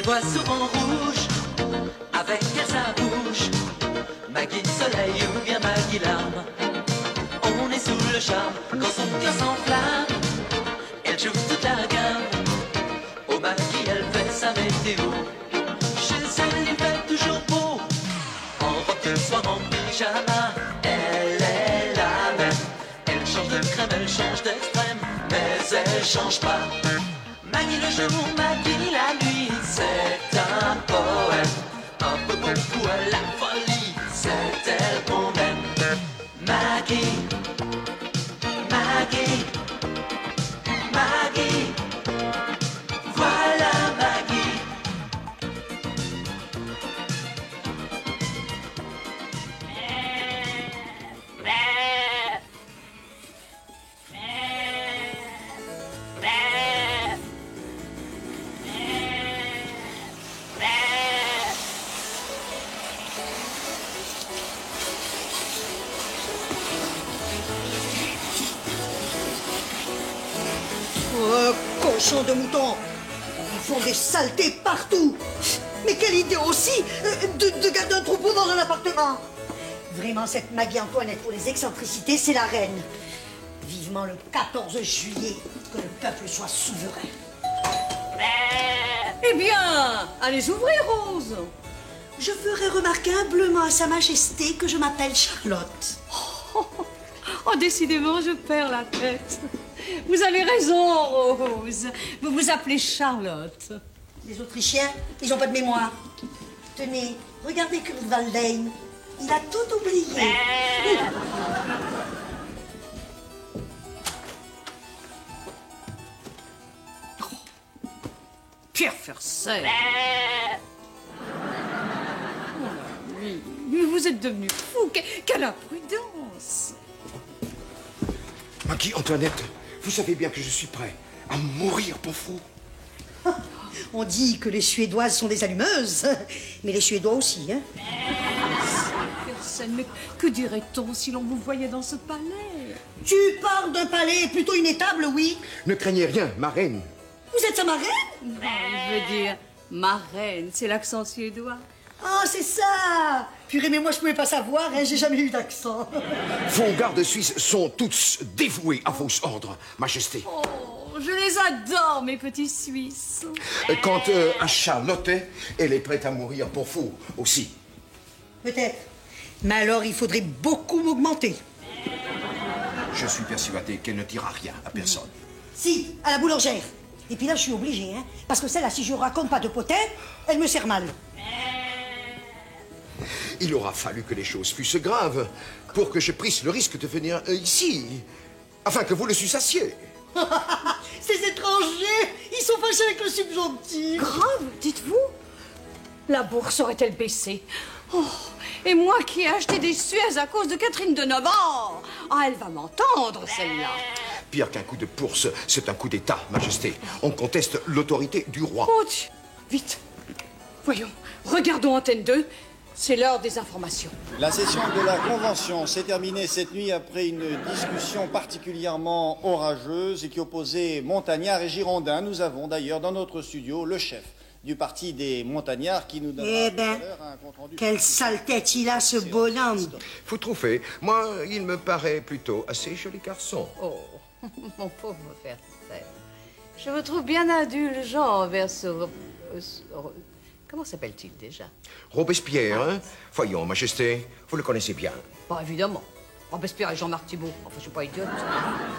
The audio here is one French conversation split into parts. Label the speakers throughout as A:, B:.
A: voit souvent rouge, avec à sa bouche Maggie Soleil ou bien Maggie Larme. On est sous le charme quand son cœur s'enflamme. Elle joue toute la gamme. Au Maggie elle fait sa météo. Chez elle il fait toujours beau. En robe de soir, en pyjama, elle est la même. Elle change de crème, elle change d'extrême, mais elle change pas. Maggie le jour, Maggie la nuit, c'est un poème. Un peu beaucoup à la folie, c'est elle qu'on aime. Maggie, Maggie, Maggie, voilà Maggie.
B: Cochon de mouton. Ils font des saletés partout. Mais quelle idée aussi de garder un troupeau dans un appartement. Vraiment, cette Marie-Antoinette pour les excentricités, c'est la reine. Vivement le 14 juillet, que le peuple soit souverain.
C: Eh bien, allez ouvrir, Rose.
B: Je ferai remarquer humblement à Sa Majesté que je m'appelle Charlotte.
C: Oh, décidément, je perds la tête. Vous avez raison, Rose. Vous vous appelez Charlotte.
B: Les Autrichiens, ils n'ont pas de mémoire. Tenez, regardez Kurt Waldheim. Il a tout oublié.
C: Pierre Fersen. Mais vous êtes devenu fou. Quelle imprudence.
D: Marie-Antoinette, vous savez bien que je suis prêt à mourir pour vous.
B: On dit que les Suédoises sont des allumeuses, mais les Suédois aussi, hein.
C: Fersen, mais que dirait-on si l'on vous voyait dans ce palais?
B: Tu parles d'un palais, plutôt une étable, oui.
D: Ne craignez rien, ma reine.
B: Vous êtes sa marraine?
C: Non, je veux dire, ma reine, c'est l'accent suédois.
B: Ah, c'est ça. Purée, mais moi, je pouvais pas savoir, hein, j'ai jamais eu d'accent.
D: Vos gardes suisses sont tous dévoués à vos ordres, Majesté.
C: Oh, je les adore, mes petits Suisses.
D: Quant à Charlotte, elle est prête à mourir pour vous aussi.
B: Peut-être. Mais alors, il faudrait beaucoup m'augmenter.
D: Je suis persuadé qu'elle ne dira rien à personne.
B: Si, à la boulangère. Et puis là, je suis obligée, hein, parce que celle-là, si je raconte pas de potin, elle me sert mal.
D: Il aura fallu que les choses fussent graves pour que je prisse le risque de venir ici, afin que vous le susassiez.
B: Ces étrangers, ils sont fâchés avec le subjonctif.
C: Grave, dites-vous? La bourse aurait-elle baissé? Oh, et moi qui ai acheté des Suez à cause de Catherine de Novare. Ah, elle va m'entendre, celle-là.
D: Pire qu'un coup de bourse, c'est un coup d'État, Majesté. On conteste l'autorité du roi.
C: Oh, Dieu. Vite. Voyons, regardons Antenne 2. C'est l'heure des informations.
E: La session de la Convention s'est terminée cette nuit après une discussion particulièrement orageuse et qui opposait montagnards et girondins. Nous avons d'ailleurs dans notre studio le chef du parti des montagnards qui nous donnera tout à l'heure un compte rendu.
B: Quelle sale tête il a, ce bonhomme.
D: Vous trouvez? Moi, il me paraît plutôt assez joli garçon.
C: Oh, mon pauvre Fersen. Je vous trouve bien indulgent envers ce... Comment s'appelle-t-il déjà?
D: Robespierre, hein? Voyons, Majesté, vous le connaissez bien.
C: Pas évidemment. Robespierre et Jean-Marc Thibault. Enfin, je suis pas idiote.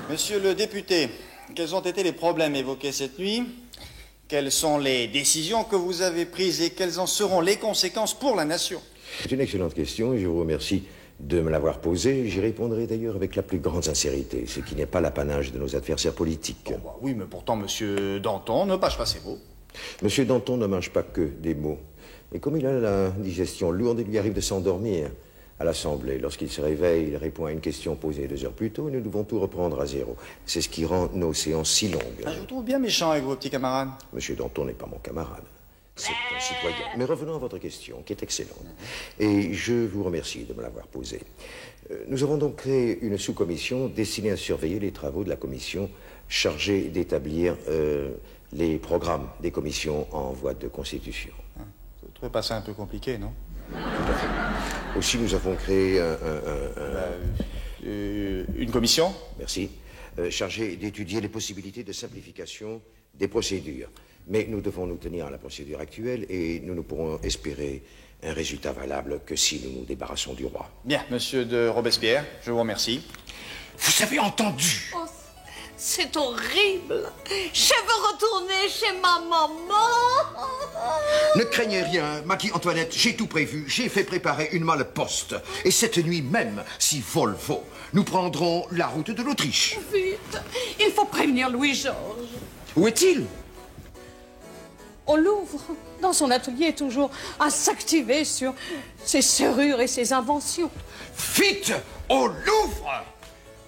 E: Monsieur le député, quels ont été les problèmes évoqués cette nuit? Quelles sont les décisions que vous avez prises et quelles en seront les conséquences pour la nation?
D: C'est une excellente question et je vous remercie de me l'avoir posée. J'y répondrai d'ailleurs avec la plus grande sincérité, ce qui n'est pas l'apanage de nos adversaires politiques.
E: Oh, bah oui, mais pourtant, monsieur Danton ne pâche pas ses mots.
D: Monsieur Danton ne mange pas que des mots. Et comme il a la digestion lourde, il lui arrive de s'endormir. À l'Assemblée, lorsqu'il se réveille, il répond à une question posée 2 heures plus tôt et nous devons tout reprendre à zéro. C'est ce qui rend nos séances si longues.
E: Ah, je vous trouve bien méchant avec vos petits camarades.
D: Monsieur Danton n'est pas mon camarade. C'est un citoyen. Mais revenons à votre question, qui est excellente. Et je vous remercie de me l'avoir posée. Nous avons donc créé une sous-commission destinée à surveiller les travaux de la commission chargée d'établir les programmes des commissions en voie de constitution.
E: Ça devrait passer un peu compliqué, non?
D: Aussi, nous avons créé
E: Une commission?
D: merci, chargée d'étudier les possibilités de simplification des procédures. Mais nous devons nous tenir à la procédure actuelle et nous ne pourrons espérer un résultat valable que si nous nous débarrassons du roi.
E: Bien, monsieur de Robespierre, je vous remercie.
F: Vous avez entendu?
C: Oh, c'est horrible. Je veux retourner chez ma maman.
F: Ne craignez rien, Marie-Antoinette, j'ai tout prévu. J'ai fait préparer une malle poste. Et cette nuit même, si Volvo, nous prendrons la route de l'Autriche.
C: Vite, il faut prévenir Louis-Georges.
F: Où est-il?
C: Au Louvre, dans son atelier, toujours à s'activer sur ses serrures et ses inventions.
F: Vite, au Louvre!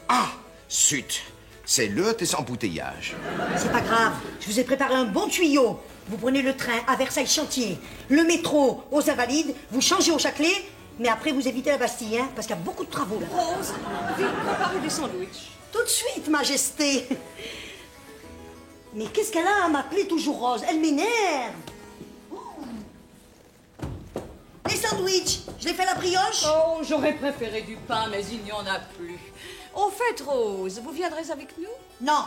F: Ah, zut, c'est l'heure des embouteillages.
B: C'est pas grave, je vous ai préparé un bon tuyau. Vous prenez le train à Versailles-Chantier, le métro aux Invalides, vous changez au Châtelet, mais après vous évitez la Bastille, hein, parce qu'il y a beaucoup de travaux là.
C: Rose, vite, préparez des sandwichs.
B: Tout de suite, Majesté. Mais qu'est-ce qu'elle a à m'appeler toujours Rose? Elle m'énerve. Oh. Les sandwichs, je les fais à la brioche?
C: Oh, j'aurais préféré du pain, mais il n'y en a plus. Au fait, Rose, vous viendrez avec nous?
B: Non.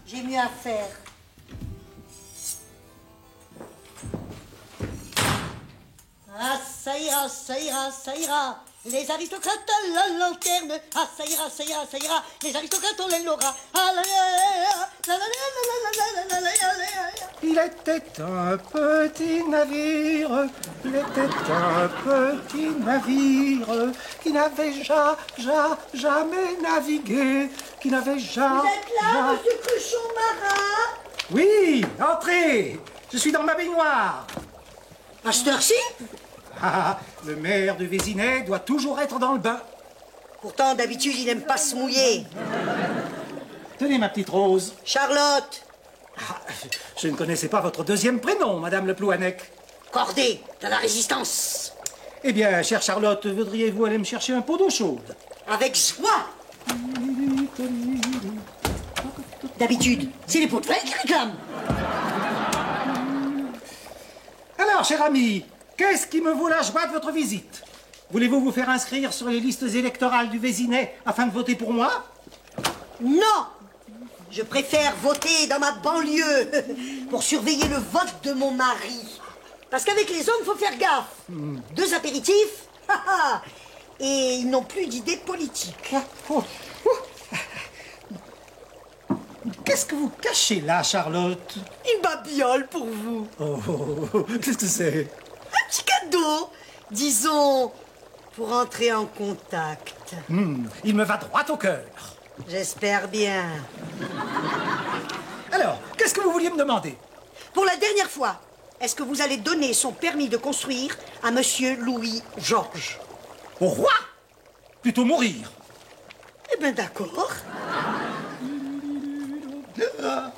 B: J'ai mieux à faire. Ah, ça ira, ça ira, ça ira. Les aristocrates à la lanterne. Ah, ça ira, ça ira, ça ira. Les aristocrates, on les l'aura. Ah, la, la, la, la, la, la, la, la, la, la, la.
G: Il était un petit navire, il était un petit navire qui n'avait jamais navigué, qui n'avait jamais...
B: Vous êtes là, monsieur Cruchon Marat?
G: Oui, entrez, je suis dans ma baignoire.
B: À cette heure-ci?
G: Ah, le maire de Vézinay doit toujours être dans le bain.
B: Pourtant, d'habitude, il n'aime pas se mouiller.
G: Tenez ma petite Rose.
B: Charlotte.
G: Ah, je ne connaissais pas votre deuxième prénom, Madame Le Plouanec.
B: Cordée, de la résistance.
G: Eh bien, chère Charlotte, voudriez-vous aller me chercher un pot d'eau chaude?
B: Avec joie. D'habitude, c'est les pots de fête qui réclament.
G: Alors, cher ami, qu'est-ce qui me vaut la joie de votre visite? Voulez-vous vous faire inscrire sur les listes électorales du Vézinay afin de voter pour moi?
B: Non. Je préfère voter dans ma banlieue pour surveiller le vote de mon mari. Parce qu'avec les hommes, il faut faire gaffe. 2 apéritifs, et ils n'ont plus d'idées politiques.
G: Qu'est-ce que vous cachez là, Charlotte?
B: Une babiole pour vous.
G: Oh, qu'est-ce que c'est?
B: Un petit cadeau, disons, pour entrer en contact.
G: Il me va droit au cœur.
B: J'espère bien.
G: Alors, qu'est-ce que vous vouliez me demander?
B: Pour la dernière fois, est-ce que vous allez donner son permis de construire à monsieur Louis-Georges?
G: Au roi? Plutôt mourir.
B: Eh bien, d'accord. Ah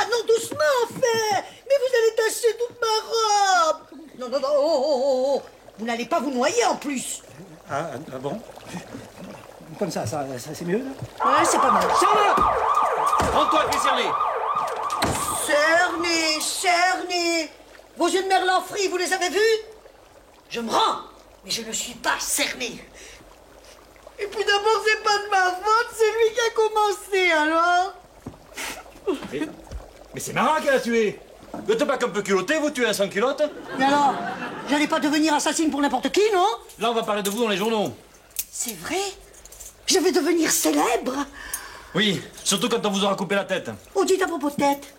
B: non, doucement, fait. Mais vous allez tacher toute ma robe. Non, non, non, oh. Vous n'allez pas vous noyer en plus.
G: Ah bon? Comme ça c'est mieux, là?
B: Ouais, c'est pas mal.
H: Prends-toi, Cerné.
B: Cerné. Vos yeux de merlan frits, vous les avez vus? Je me rends, mais je ne suis pas cerné. Et puis d'abord, c'est pas de ma faute, c'est lui qui a commencé, alors.
H: Mais c'est marrant qu'elle a tué. Vous êtes pas qu'un peu culotté, vous tuez un sans culotte?
B: Mais alors, j'allais pas devenir assassine pour n'importe qui, non?
H: Là, on va parler de vous dans les journaux.
B: C'est vrai? Je vais devenir célèbre?
H: Oui, surtout quand on vous aura coupé la tête.
B: Oh, dites à propos de tête.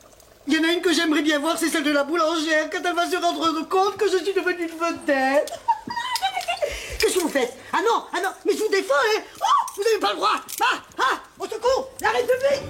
B: Il y en a une que j'aimerais bien voir, c'est celle de la boulangère, quand elle va se rendre compte que je suis devenue une vedette. Qu'est-ce que vous faites? Ah non, mais je vous défends, hein. Oh, vous n'avez pas le droit. Au secours, la République.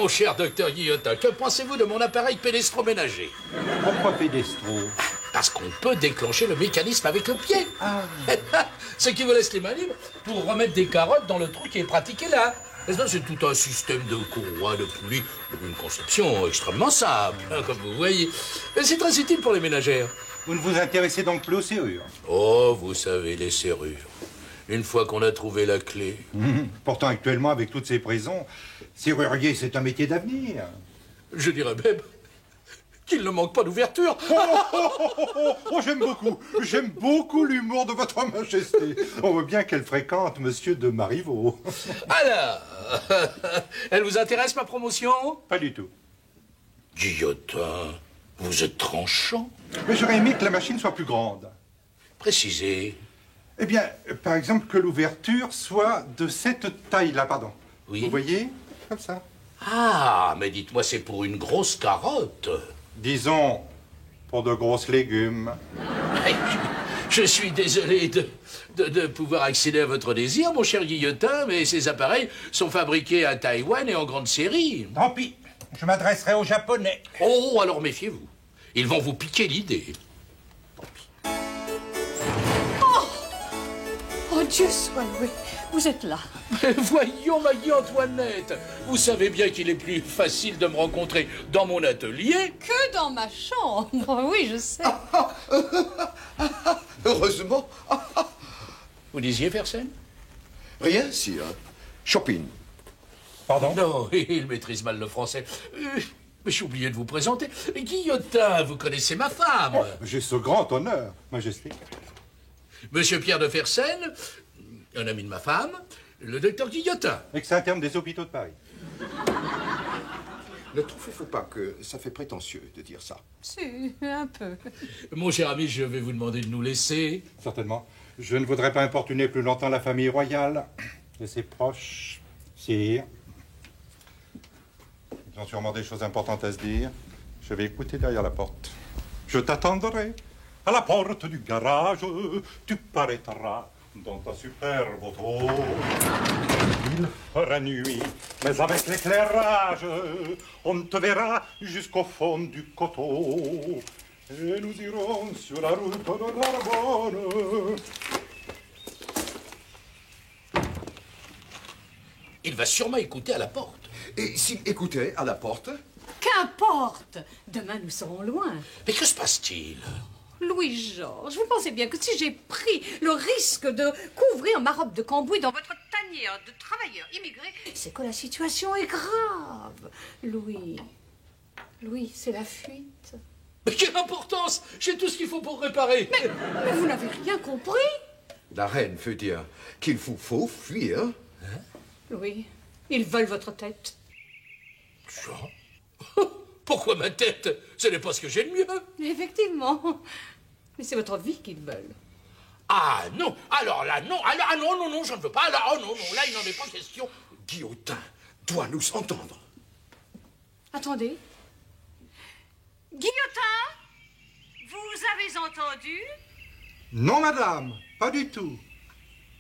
I: Mon cher docteur Guillotin, que pensez-vous de mon appareil pédestroménager?
J: Pourquoi pédestro?
I: Parce qu'on peut déclencher le mécanisme avec le pied. Ah. Ce qui vous laisse les mains libres pour remettre des carottes dans le trou qui est pratiqué là. C'est tout un système de courroies, de poulies, une conception extrêmement simple, hein, comme vous voyez. Mais c'est très utile pour les ménagères.
J: Vous ne vous intéressez donc plus aux serrures?
I: Oh, vous savez, les serrures. Une fois qu'on a trouvé la clé.
J: Pourtant, actuellement, avec toutes ces prisons, serrurier, c'est un métier d'avenir.
I: Je dirais même qu'il ne manque pas d'ouverture.
J: Oh, j'aime beaucoup l'humour de votre majesté. On voit bien qu'elle fréquente monsieur de Marivaux.
I: Alors, elle vous intéresse, ma promotion?
J: Pas du tout.
I: Guillotin, vous êtes tranchant.
J: Mais j'aurais aimé que la machine soit plus grande.
I: Précisez.
J: Eh bien, par exemple, que l'ouverture soit de cette taille-là, pardon.
I: Oui.
J: Vous voyez? Comme ça.
I: Ah, mais dites-moi, c'est pour une grosse carotte.
J: Disons, pour de grosses légumes.
I: Je suis désolé de pouvoir accéder à votre désir, mon cher Guillotin, mais ces appareils sont fabriqués à Taïwan et en grande série.
J: Tant pis, je m'adresserai aux Japonais.
I: Oh, alors méfiez-vous. Ils vont vous piquer l'idée.
C: Oh, Dieu soit loué, vous êtes là.
I: Mais voyons, Marie-Antoinette, vous savez bien qu'il est plus facile de me rencontrer dans mon atelier
C: Que dans ma chambre, oui, je sais.
F: Heureusement.
I: Vous disiez, Fersen?
F: Rien, sire. Shopping.
J: Pardon?
I: Non, il maîtrise mal le français. Mais j'ai oublié de vous présenter. Guillotin, vous connaissez ma femme.
J: Oh, j'ai ce grand honneur, majesté.
I: Monsieur Pierre de Fersen, un ami de ma femme, le docteur Guillotin.
J: Ex-interne des hôpitaux de Paris.
F: Ne trouvez-vous pas que ça fait prétentieux de dire ça?
C: Si, un peu.
I: Mon cher ami, je vais vous demander de nous laisser.
J: Certainement. Je ne voudrais pas importuner plus longtemps la famille royale et ses proches. Sire. Ils ont sûrement des choses importantes à se dire. Je vais écouter derrière la porte. Je t'attendrai. À la porte du garage, tu paraîtras dans ta superbe auto. Il fera nuit, mais avec l'éclairage, on te verra jusqu'au fond du coteau. Et nous irons sur la route de Narbonne.
I: Il va sûrement écouter à la porte.
F: Et s'il écoutait à la porte?
C: Qu'importe, demain nous serons loin.
I: Mais que se passe-t-il?
C: Louis-Georges, vous pensez bien que si j'ai pris le risque de couvrir ma robe de cambouis dans votre tanière de travailleurs immigrés, c'est que la situation est grave. Louis, c'est la fuite.
I: Mais quelle importance! J'ai tout ce qu'il faut pour réparer.
C: Mais vous n'avez rien compris.
F: La reine veut dire qu'il vous faut fuir.
I: Hein?
C: Louis, ils veulent votre tête.
I: Jean? Pourquoi ma tête? Ce n'est pas ce que j'ai de mieux.
C: Effectivement. Mais c'est votre vie qu'ils veulent.
I: Ah non, alors là non, non, je ne veux pas, là, oh non, là il n'en est pas question.
F: Guillotin doit nous entendre.
C: Attendez. Guillotin, vous avez entendu?
J: Non, madame, pas du tout.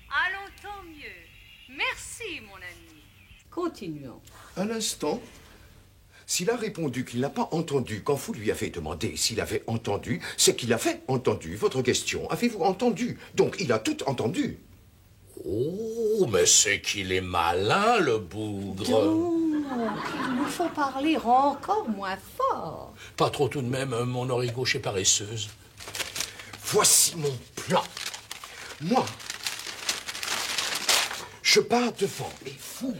C: Allons, tant mieux. Merci, mon ami. Continuons.
F: Un instant. S'il a répondu qu'il n'a pas entendu quand vous lui avez demandé s'il avait entendu, c'est qu'il avait entendu votre question. Avez-vous entendu? Donc il a tout entendu.
I: Oh, mais c'est qu'il est malin, le bougre.
C: Donc, il nous faut parler encore moins fort.
I: Pas trop tout de même, mon oreille gauche est paresseuse.
F: Voici mon plan. Moi, je pars devant et vous...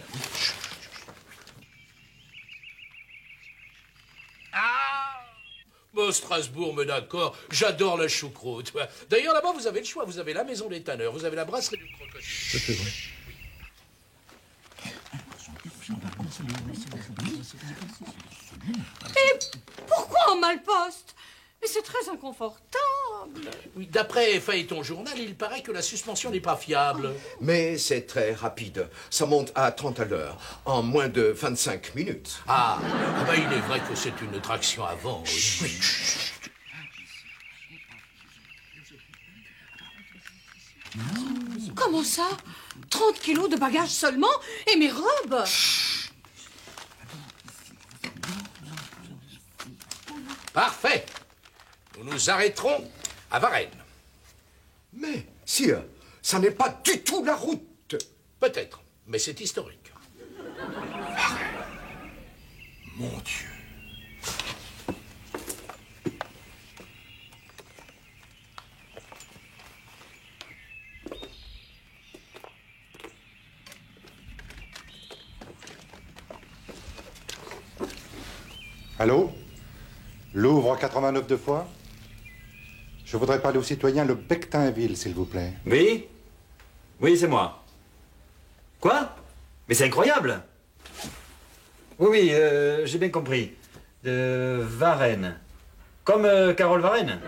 I: Bon, Strasbourg, mais d'accord, j'adore la choucroute. D'ailleurs, là-bas, vous avez le choix. Vous avez la maison des tanneurs, vous avez la brasserie du crocodile.
J: C'est vrai.
C: Et pourquoi en malposte? Mais c'est très inconfortable.
I: Oui, d'après Phaéton Journal, il paraît que la suspension n'est pas fiable.
F: Mais c'est très rapide. Ça monte à 30 à l'heure, en moins de 25 minutes.
I: Ah, ben, il est vrai que c'est une traction avant. Oui.
C: Comment ça? 30 kilos de bagages seulement? Et mes robes?
I: Parfait. Nous nous arrêterons à Varennes.
F: Mais, sire, ça n'est pas du tout la route.
I: Peut-être, mais c'est historique.
F: Varennes. Mon Dieu.
J: Allô? Louvre 89 deux fois? Je voudrais parler au citoyen Le Bectainville, s'il vous plaît.
H: Oui? Oui, c'est moi. Quoi? Mais c'est incroyable! Oui, j'ai bien compris. De Varennes. Comme Carole Varenne.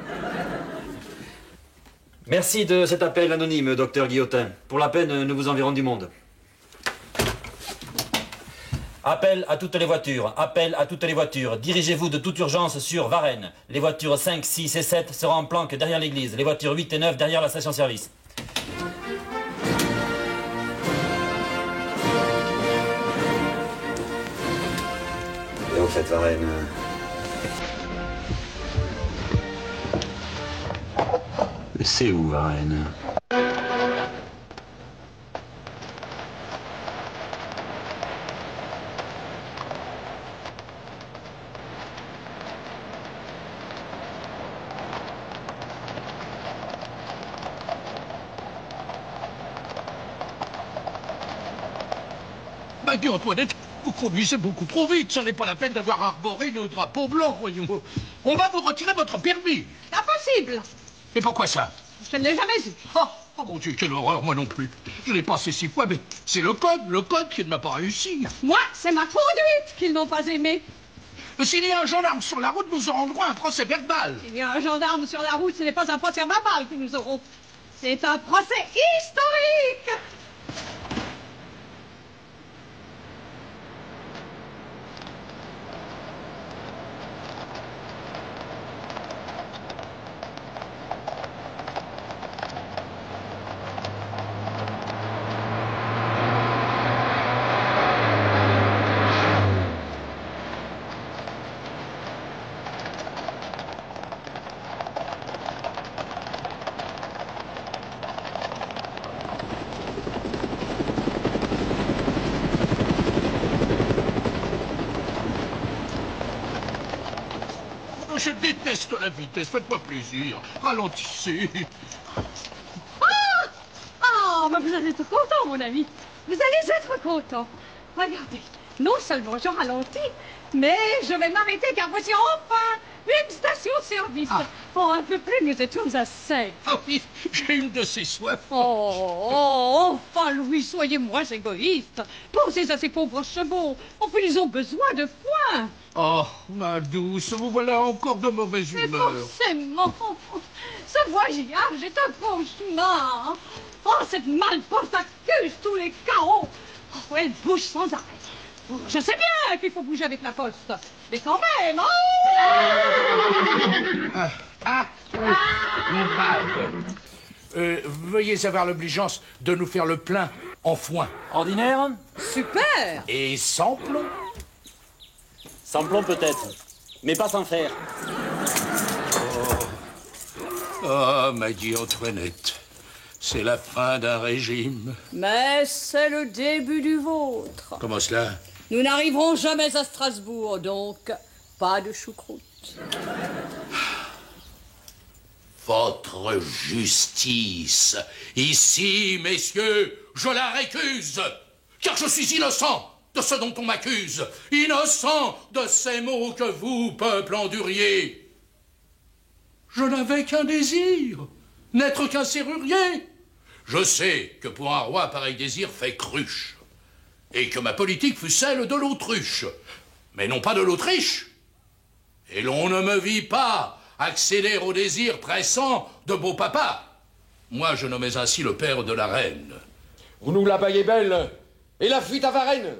H: Merci de cet appel anonyme, docteur Guillotin. Pour la peine, nous vous enverrons du monde. Appel à toutes les voitures, appel à toutes les voitures. Dirigez-vous de toute urgence sur Varennes. Les voitures 5, 6 et 7 seront en planque derrière l'église. Les voitures 8 et 9 derrière la station-service. Et au fait, Varennes... C'est où, Varennes?
I: Ma Dieu, Antoinette, vous conduisez beaucoup trop vite. Ce n'est pas la peine d'avoir arboré nos drapeaux blancs, voyons. On va vous retirer votre permis.
C: Impossible.
I: Et pourquoi ça?
C: Je ne l'ai jamais eu.
I: Oh mon Dieu, quelle horreur, moi non plus. Je l'ai passé 6 fois, mais c'est le code qui ne m'a pas réussi.
C: Moi, c'est ma conduite qu'ils n'ont pas aimée.
I: S'il y a un gendarme sur la route, nous aurons droit à un procès verbal.
C: S'il y a un gendarme sur la route, ce n'est pas un procès verbal que nous aurons. C'est un procès historique.
I: Je déteste la vitesse, faites-moi plaisir. Ralentissez.
C: Mais vous allez être content, mon ami. Vous allez être content. Regardez, non seulement je ralentis, mais je vais m'arrêter car voici enfin une station-service. Un peu plus, nous étions à 5.
I: Ah oui, j'ai une de ces soifs.
C: Enfin, Louis, soyez moins égoïste. Pensez à ces pauvres chevaux. Enfin, ils ont besoin de foin.
I: Oh, ma douce, vous voilà encore de mauvaise humeur.
C: Forcément. Ce voyage est un cauchemar. Cette malposte accuse tous les chaos. Elle bouge sans arrêt. Je sais bien qu'il faut bouger avec la poste. Mais quand même,
I: Veuillez avoir l'obligeance de nous faire le plein en foin.
H: Ordinaire?
C: Super.
I: Et sans plomb?
H: Sans plomb peut-être, mais pas sans fer.
I: Oh, m'a dit Antoinette, c'est la fin d'un régime.
C: Mais c'est le début du vôtre.
I: Comment cela?
C: Nous n'arriverons jamais à Strasbourg, donc pas de choucroute.
I: Votre justice, ici, messieurs, je la récuse, car je suis innocent de ce dont on m'accuse, innocent de ces mots que vous, peuple, enduriez. Je n'avais qu'un désir, n'être qu'un serrurier. Je sais que pour un roi, pareil désir fait cruche, et que ma politique fut celle de l'autruche, mais non pas de l'Autriche. Et l'on ne me vit pas accéder au désir pressant de beau papa. Moi, je nommais ainsi le père de la reine.
K: Vous nous la baillez belle, et la fuite à Varennes.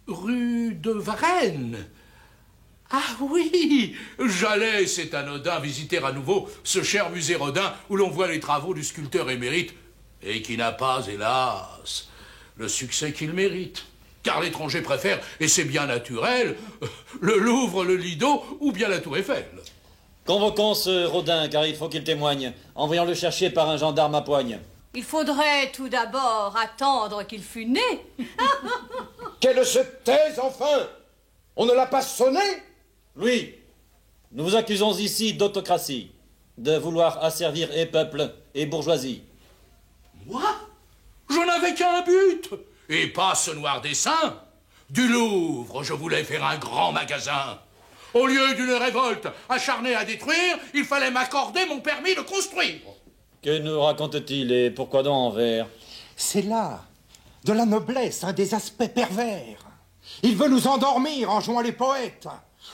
I: Rue de Varennes. Ah oui, j'allais, c'est anodin, visiter à nouveau ce cher musée Rodin où l'on voit les travaux du sculpteur émérite et qui n'a pas, hélas, le succès qu'il mérite. car l'étranger préfère, et c'est bien naturel, le Louvre, le Lido ou bien la Tour Eiffel.
H: Convoquons ce Rodin, car il faut qu'il témoigne. Envoyons-le chercher par un gendarme à poigne.
C: Il faudrait tout d'abord attendre qu'il fût né.
F: Qu'elle se taise enfin! On ne l'a pas sonné?
H: Louis, nous vous accusons ici d'autocratie, de vouloir asservir et peuple et bourgeoisie.
I: Moi? J'en avais qu'un but, et pas ce noir dessin. Du Louvre, je voulais faire un grand magasin. Au lieu d'une révolte acharnée à détruire, il fallait m'accorder mon permis de construire.
H: Que nous raconte-t-il et pourquoi donc en vers?
G: C'est là, de la noblesse, un des aspects pervers. Il veut nous endormir en jouant les poètes.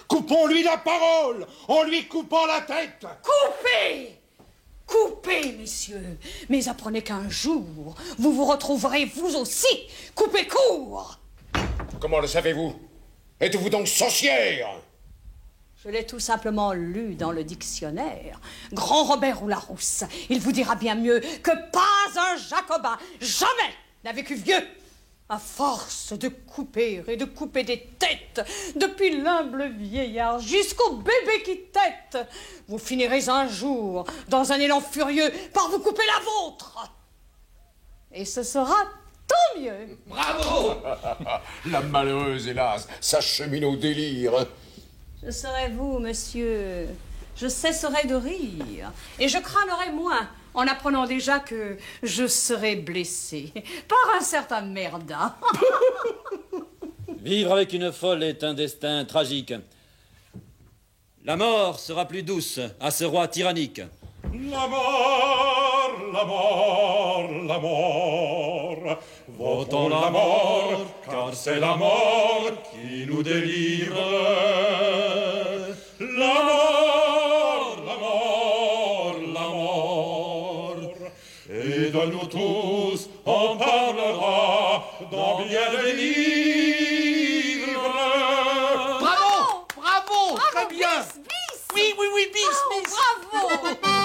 G: Coupons-lui la parole en lui coupant la tête.
C: Coupez! Coupez, messieurs. Mais apprenez qu'un jour, vous vous retrouverez vous aussi. Coupez court!
F: Comment le savez-vous? Êtes-vous donc sorcière?
C: Je l'ai tout simplement lu dans le dictionnaire. Grand Robert ou Larousse, il vous dira bien mieux que pas un jacobin, jamais, n'a vécu vieux. À force de couper et de couper des têtes, depuis l'humble vieillard jusqu'au bébé qui tète, vous finirez un jour, dans un élan furieux, par vous couper la vôtre. Et ce sera tant mieux.
I: Bravo!
F: La malheureuse, hélas, s'achemine au délire.
C: Je serai vous, monsieur. Je cesserai de rire. Et je craindrai moins en apprenant déjà que je serai blessé par un certain merda.
H: Vivre avec une folle est un destin tragique. La mort sera plus douce à ce roi tyrannique.
J: La mort, la mort, la mort. Votons la mort, car c'est la mort qui nous délivre. La mort, la mort, la mort. Et de nous tous, on parlera dans bien des livres.
I: Bravo! Bravo! Très bien!
C: Bis, bis.
I: Oui, oui, oui, bis, bis!
C: Bravo! Bravo!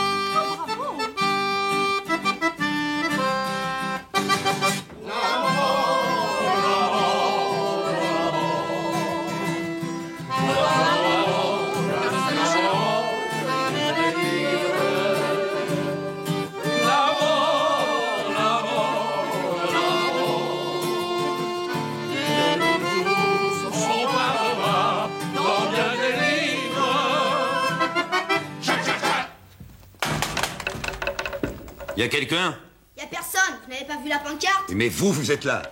L: Y a quelqu'un?
M: Y a personne, vous n'avez pas vu la pancarte?
L: Mais vous êtes là.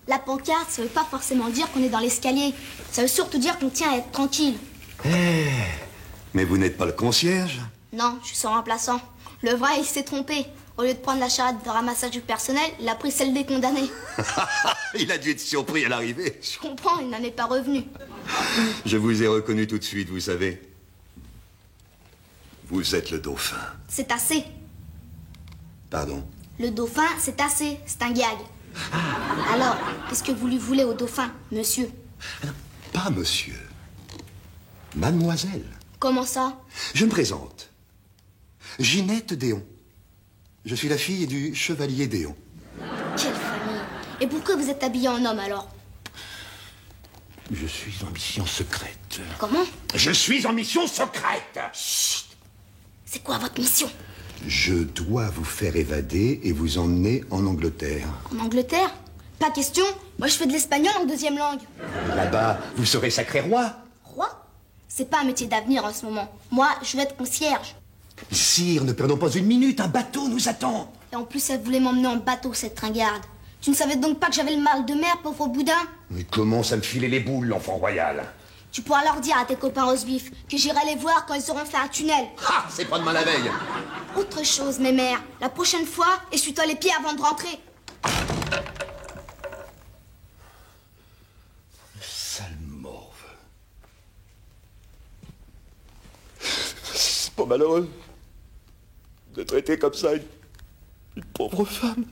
M: La pancarte, ça veut pas forcément dire qu'on est dans l'escalier. Ça veut surtout dire qu'on tient à être tranquille.
L: Mais vous n'êtes pas le concierge?
M: Non, je suis son remplaçant. Le vrai, il s'est trompé. Au lieu de prendre la charrette de ramassage du personnel, il a pris celle des condamnés.
L: Il a dû être surpris à l'arrivée.
M: Je comprends, il n'en est pas revenu.
L: Je vous ai reconnu tout de suite, vous savez. Vous êtes le dauphin.
M: C'est assez.
L: Pardon?
M: Le dauphin, c'est assez. C'est un gag. Alors, qu'est-ce que vous lui voulez au dauphin, monsieur?
L: Pas monsieur. Mademoiselle.
M: Comment ça?
L: Je me présente. Ginette Déon. Je suis la fille du chevalier Déon.
M: Quelle famille. Et pourquoi vous êtes habillé en homme, alors?
F: Je suis en mission secrète.
M: Comment?
F: Je suis en mission secrète!
M: Chut! C'est quoi votre mission?
L: Je dois vous faire évader et vous emmener en Angleterre.
M: En Angleterre? Pas question. Moi, je fais de l'espagnol en deuxième langue.
L: Là-bas, vous serez sacré roi.
M: Roi? C'est pas un métier d'avenir en ce moment. Moi, je veux être concierge.
L: Sire, ne perdons pas une minute, un bateau nous attend.
M: Et en plus, elle voulait m'emmener en bateau, cette tringarde. Tu ne savais donc pas que j'avais le mal de mer, pauvre boudin?
L: Mais comment ça me filer les boules, l'enfant royal?
M: Tu pourras leur dire à tes copains rosebif que j'irai les voir quand ils auront fait un tunnel.
L: Ah, c'est pas demain la veille.
M: Autre chose, mes mères. La prochaine fois, essuie-toi les pieds avant de rentrer.
L: Sale morve. C'est pas malheureux de traiter comme ça une pauvre femme.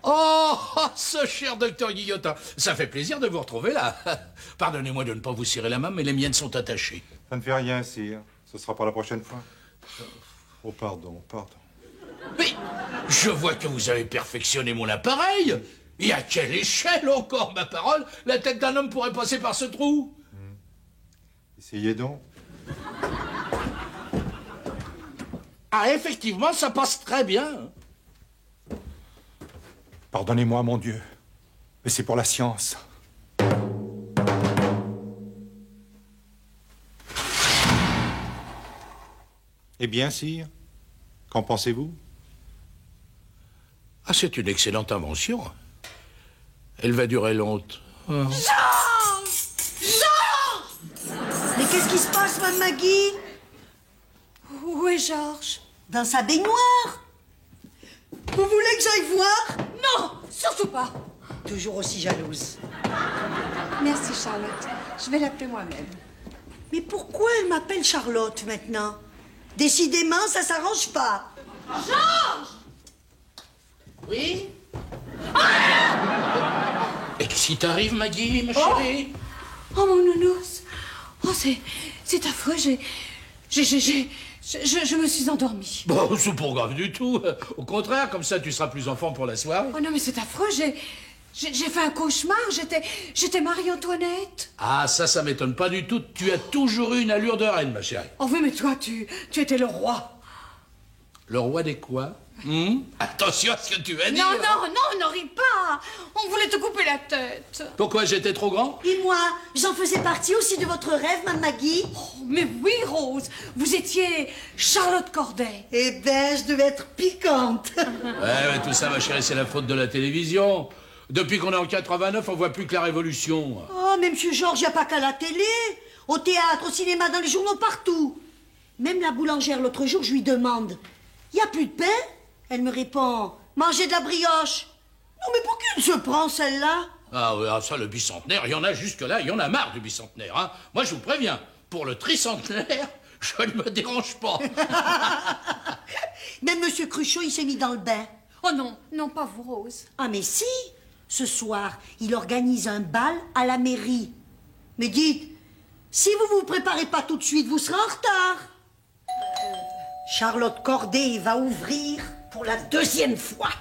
I: Oh, ce cher docteur Guillotin. Ça fait plaisir de vous retrouver là. Pardonnez-moi de ne pas vous serrer la main, mais les miennes sont attachées.
J: Ça ne fait rien, sire. Ce sera pour la prochaine fois. Oh, pardon, pardon.
I: Mais je vois que vous avez perfectionné mon appareil. Et à quelle échelle encore, ma parole, la tête d'un homme pourrait passer par ce trou?
J: Essayez donc.
I: Ah, effectivement, ça passe très bien.
J: Pardonnez-moi, mon Dieu, mais c'est pour la science. Eh bien, sire, qu'en pensez-vous?
I: Ah, c'est une excellente invention. Elle va durer longtemps.
B: Georges! Mais qu'est-ce qui se passe, Mme Maggie?
C: Où est Georges?
B: Dans sa baignoire. Vous voulez que j'aille voir?
C: Non, surtout pas.
B: Toujours aussi jalouse.
C: Merci, Charlotte. Je vais l'appeler moi-même.
B: Mais pourquoi elle m'appelle Charlotte maintenant? Décidément, ça s'arrange pas.
C: Georges!
I: Oui? Et qu'est-ce qui t'arrive, Maggie, ma chérie?
C: Oh, mon nounours. Oh, c'est affreux. Je me suis endormie.
I: Bon, c'est pas grave du tout. Au contraire, comme ça, tu seras plus en forme pour la soirée.
C: Oh non, mais c'est affreux. J'ai fait un cauchemar. J'étais Marie-Antoinette.
I: Ah, ça m'étonne pas du tout. Tu as toujours eu une allure de reine, ma chérie.
C: Oh oui, mais toi, tu étais le roi.
I: Le roi des quoi? Attention à ce que tu vas dire.
C: Non, ne ris pas. On voulait te couper la tête.
I: Pourquoi, j'étais trop grand?
B: Et moi, j'en faisais partie aussi de votre rêve, Mme Maggie?
C: Oh, mais oui, Rose. Vous étiez Charlotte Corday.
B: Eh ben, je devais être piquante.
I: Ouais, tout ça, ma chérie, c'est la faute de la télévision. Depuis qu'on est en 89, on voit plus que la Révolution.
B: Oh, mais Monsieur Georges, il n'y a pas qu'à la télé. Au théâtre, au cinéma, dans les journaux, partout. Même la boulangère, l'autre jour, je lui demande, il n'y a plus de pain? Elle me répond, mangez de la brioche. Non, mais pour qui elle se prend, celle-là?
I: Ah oui, ça, le bicentenaire, il y en a jusque-là, il y en a marre du bicentenaire. Hein. Moi, je vous préviens, pour le tricentenaire, je ne me dérange pas.
B: Même Monsieur Cruchot, il s'est mis dans le bain.
C: Oh non, pas vous, Rose.
B: Ah, mais si. Ce soir, il organise un bal à la mairie. Mais dites, si vous vous préparez pas tout de suite, vous serez en retard. Charlotte Corday va ouvrir pour la 2e fois.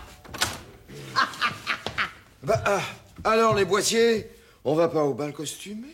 D: Alors, les boissiers, on va pas au bal costumé?